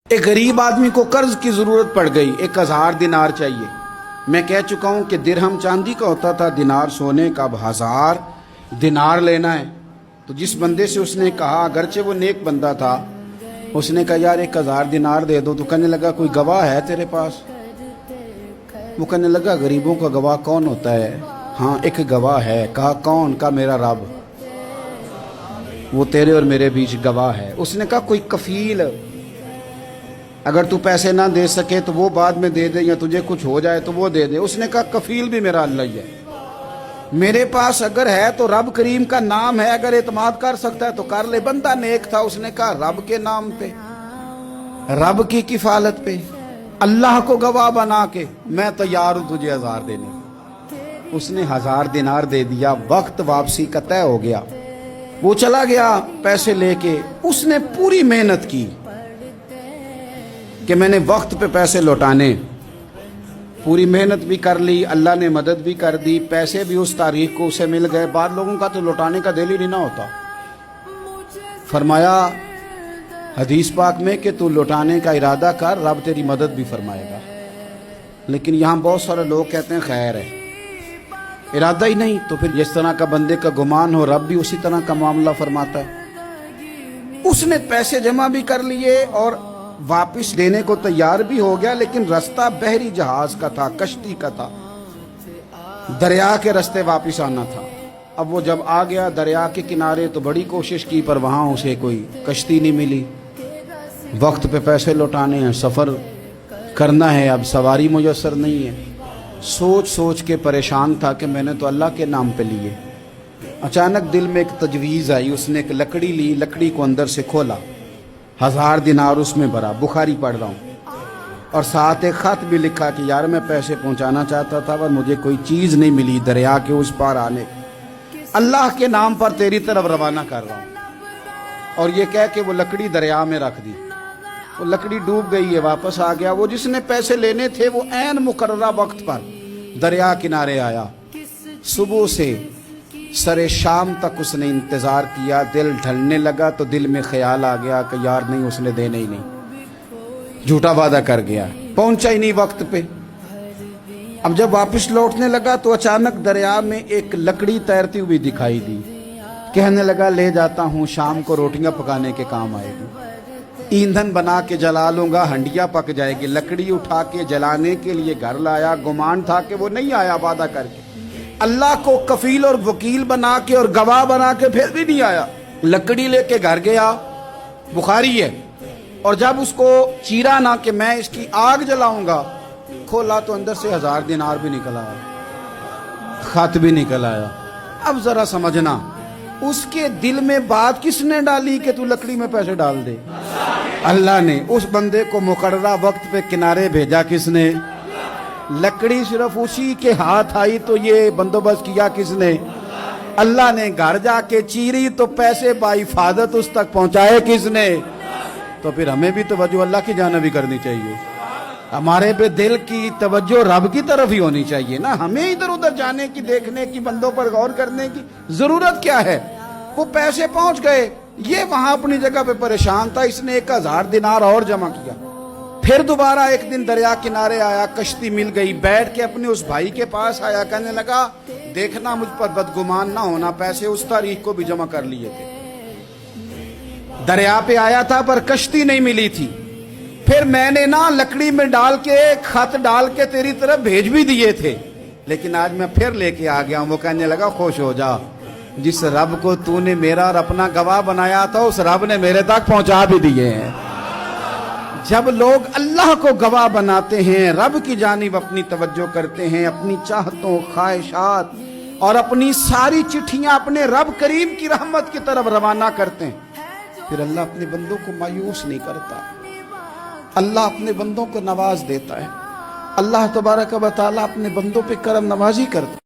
ایک غریب آدمی کو قرض کی ضرورت پڑ گئی، 1000 دینار چاہیے۔ میں کہہ چکا ہوں کہ درہم چاندی کا ہوتا تھا، دینار سونے کا، اب 1000 دینار لینا ہے۔ تو جس بندے سے اس نے کہا، اگرچہ وہ نیک بندہ تھا، اس نے کہا یار 1000 دینار دے دو، تو کہنے لگا کوئی گواہ ہے تیرے پاس؟ وہ کہنے لگا غریبوں کا گواہ کون ہوتا ہے؟ ہاں ایک گواہ ہے۔ کہا کون؟ کہا میرا رب، وہ تیرے اور میرے بیچ گواہ ہے۔ اس نے کہا کوئی کفیل، اگر تو پیسے نہ دے سکے تو وہ بعد میں دے دے، یا تجھے کچھ ہو جائے تو وہ دے دے۔ اس نے کہا کفیل بھی میرا اللہ ہی ہے، میرے پاس اگر ہے تو رب کریم کا نام ہے، اگر اعتماد کر سکتا ہے تو کر لے۔ بندہ نیک تھا، اس نے کہا رب کے نام پہ، رب کی کفالت پہ، اللہ کو گواہ بنا کے میں تیار ہوں تجھے 1000 دینے۔ اس نے 1000 دینار دے دیا، وقت واپسی کا طے ہو گیا۔ وہ چلا گیا پیسے لے کے، اس نے پوری محنت کی کہ میں نے وقت پہ پیسے لوٹانے، پوری محنت بھی کر لی، اللہ نے مدد بھی کر دی، پیسے بھی اس تاریخ کو اسے مل گئے۔ بعض لوگوں کا تو لوٹانے کا دل ہی نہیں ہوتا۔ فرمایا حدیث پاک میں کہ تو لوٹانے کا ارادہ کر، رب تیری مدد بھی فرمائے گا۔ لیکن یہاں بہت سارے لوگ کہتے ہیں خیر ہے، ارادہ ہی نہیں، تو پھر جس طرح کا بندے کا گمان ہو رب بھی اسی طرح کا معاملہ فرماتا ہے۔ اس نے پیسے جمع بھی کر لیے اور واپس دینے کو تیار بھی ہو گیا، لیکن رستہ بحری جہاز کا تھا، کشتی کا تھا، دریا کے رستے واپس آنا تھا۔ اب وہ جب آ گیا دریا کے کنارے تو بڑی کوشش کی، پر وہاں اسے کوئی کشتی نہیں ملی۔ وقت پہ پیسے لوٹانے ہیں، سفر کرنا ہے، اب سواری میسر نہیں ہے۔ سوچ سوچ کے پریشان تھا کہ میں نے تو اللہ کے نام پہ لیے۔ اچانک دل میں ایک تجویز آئی، اس نے ایک لکڑی لی، لکڑی کو اندر سے کھولا، 1000 دینار اس میں بھرا۔ بخاری پڑھ رہا ہوں، اور ساتھ ایک خط بھی لکھا کہ یار میں پیسے پہنچانا چاہتا تھا پر مجھے کوئی چیز نہیں ملی دریا کے اس پار آنے، اللہ کے نام پر تیری طرف روانہ کر رہا ہوں۔ اور یہ کہہ کہ وہ لکڑی دریا میں رکھ دی، وہ لکڑی ڈوب گئی ہے، واپس آ گیا۔ وہ جس نے پیسے لینے تھے وہ عین مقررہ وقت پر دریا کنارے آیا۔ صبح سے سر شام تک اس نے انتظار کیا، دل ڈھلنے لگا تو دل میں خیال آ گیا کہ یار نہیں، اس نے دینے ہی نہیں، جھوٹا وعدہ کر گیا، پہنچا ہی نہیں وقت پہ۔ اب جب واپس لوٹنے لگا تو اچانک دریا میں ایک لکڑی تیرتی ہوئی دکھائی دی۔ کہنے لگا لے جاتا ہوں، شام کو روٹیاں پکانے کے کام آئے گی، ایندھن بنا کے جلا لوں گا، ہنڈیا پک جائے گی۔ لکڑی اٹھا کے جلانے کے لیے گھر لایا، گمان تھا کہ وہ نہیں آیا وعدہ کر کے، اللہ کو کفیل اور وکیل بنا کے اور گواہ بنا کے پھر بھی نہیں آیا۔ لکڑی لے کے گھر گیا، بخاری ہے، اور جب اس کو چیرا نہ کہ میں اس کی آگ جلاؤں گا، کھولا تو اندر سے 1000 دینار بھی نکل آیا، خط بھی نکل آیا۔ اب ذرا سمجھنا، اس کے دل میں بات کس نے ڈالی کہ تو لکڑی میں پیسے ڈال دے؟ اللہ نے۔ اس بندے کو مقررہ وقت پہ کنارے بھیجا کس نے؟ لکڑی صرف اسی کے ہاتھ آئی تو یہ بندوبست کیا کس نے؟ اللہ نے۔ گھر جا کے چیری تو پیسے بحفاظت اس تک پہنچائے کس نے؟ تو پھر ہمیں بھی توجہ اللہ کی جانب بھی کرنی چاہیے، ہمارے پہ دل کی توجہ رب کی طرف ہی ہونی چاہیے نا۔ ہمیں ادھر ادھر جانے کی، دیکھنے کی، بندوں پر غور کرنے کی ضرورت کیا ہے؟ وہ پیسے پہنچ گئے، یہ وہاں اپنی جگہ پہ پریشان تھا، اس نے 1000 دینار اور جمع کیا۔ پھر دوبارہ ایک دن دریا کنارے آیا، کشتی مل گئی، بیٹھ کے اپنے اس بھائی کے پاس آیا، کہنے لگا دیکھنا مجھ پر بدگمان نہ ہونا، پیسے اس تاریخ کو بھی جمع کر لیے تھے، دریا پہ آیا تھا پر کشتی نہیں ملی تھی، پھر میں نے نا لکڑی میں ڈال کے خط ڈال کے تیری طرف بھیج بھی دیے تھے، لیکن آج میں پھر لے کے آ گیا ہوں۔ وہ کہنے لگا خوش ہو جا، جس رب کو تو نے میرا اور اپنا گواہ بنایا تھا اس رب نے میرے تک پہنچا بھی دیے ہیں۔ جب لوگ اللہ کو گواہ بناتے ہیں، رب کی جانب اپنی توجہ کرتے ہیں، اپنی چاہتوں، خواہشات اور اپنی ساری چٹھیاں اپنے رب کریم کی رحمت کی طرف روانہ کرتے ہیں، پھر اللہ اپنے بندوں کو مایوس نہیں کرتا، اللہ اپنے بندوں کو نواز دیتا ہے، اللہ تبارک و تعالیٰ اپنے بندوں پہ کرم نوازی کرتا ہے۔